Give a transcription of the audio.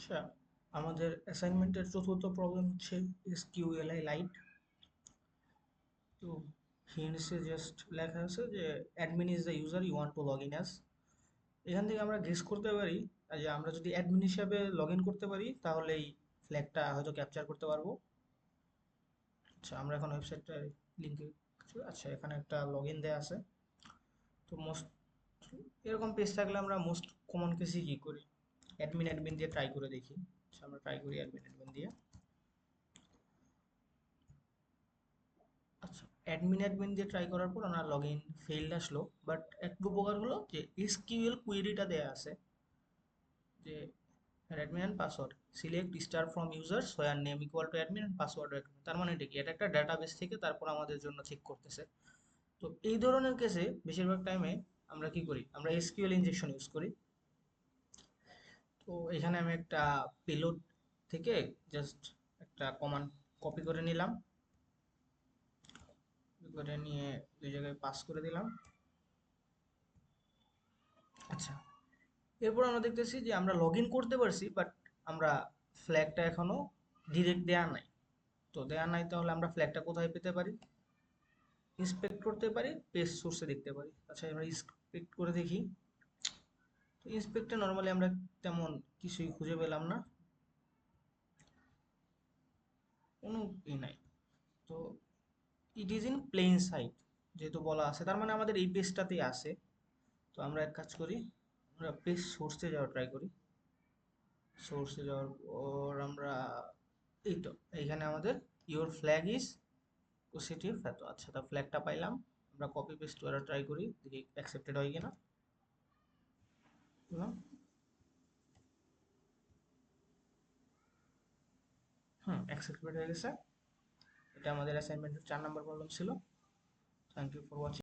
আচ্ছা, আমাদের অ্যাসাইনমেন্টের চতুর্থ প্রবলেম হচ্ছে এসকিউএলআই লাইট। তো হিন্টসে জাস্ট লেখা আছে যে admin is the user you want to log in as. এখান থেকে আমরা গেস করতে পারি যে আমরা যদি অ্যাডমিন হিসাবে লগ ইন করতে পারি তাহলে এই ফ্ল্যাগটা হয়তো ক্যাপচার করতে পারবো। আচ্ছা, আমরা এখন ওয়েবসাইটটা লিঙ্কে, আচ্ছা এখানে একটা লগ ইন দেওয়া আছে। তো মোস্ট এরকম পেজ থাকলে আমরা মোস্ট কমন কেসই কি করি, অ্যাডমিন অ্যাডমিন দিয়ে ট্রাই করে দেখি। আচ্ছা, আমরা ট্রাই করি অ্যাডমিন অ্যাডমিন দিয়ে। আচ্ছা, অ্যাডমিন অ্যাডমিন দিয়ে ট্রাই করার পর আমার লগ ইন ফেইল্ড আসলো, বাট একটু উপকার হলো যে এসকিউএল কুয়েরিটা দেয়া আছে যে admin and password select star from users where name equal to admin and password. তার মানে এটা কি, এটা একটা ডাটাবেস থেকে তারপর আমাদের জন্য চেক করতেছে। তো এই ধরনের কেসে বেশিরভাগ টাইমে আমরা কি করি, আমরা এসকিউএল ইনজেকশন ইউজ করি। তো এখানে আমি একটা পেলোড থেকে জাস্ট একটা কমান্ড কপি করে নিলাম, কপি করে নিয়ে দুই জায়গায় পাস করে দিলাম। আচ্ছা, এরপর আমরা দেখতেছি যে আমরা লগ ইন করতে পারছি, বাট আমরা ফ্ল্যাগটা এখনো ডিরেক্ট দেয়া নাই। তো দেয়া নাই, তাহলে আমরা ফ্ল্যাগটা কোথায় পেতে পারি? ইন্সপেক্ট করতে পারি, পেজ সোর্সে দেখতে পারি। আচ্ছা, আমরা ইন্সপেক্ট করে দেখি। তো ইন্সপেক্টে নর্মালি আমরা তেমন কিছুই খুঁজে পেলাম না, কোনো নাই। তো it is in plain sight যেহেতু বলা আছে, তার মানে আমাদের এই পেজটাতেই আছে। তো আমরা এক কাজ করি, আমরা পেজ সোর্সে যাওয়ার ট্রাই করি। সোর্সে যাওয়ার পর আমরা এই তো এইখানে আমাদের ইওর ফ্ল্যাগ ইজ পজিটিভ এত। আচ্ছা, তা ফ্ল্যাগটা পাইলাম। আমরা কপি পেস্ট করার ট্রাই করি, দেখি অ্যাকসেপ্টেড হয় কিনা। হুম, অ্যাকসেপ্টেড হয়ে গেছে। এটা আমাদের অ্যাসাইনমেন্টের 4 নম্বর প্রবলেম ছিল। Thank you for watching.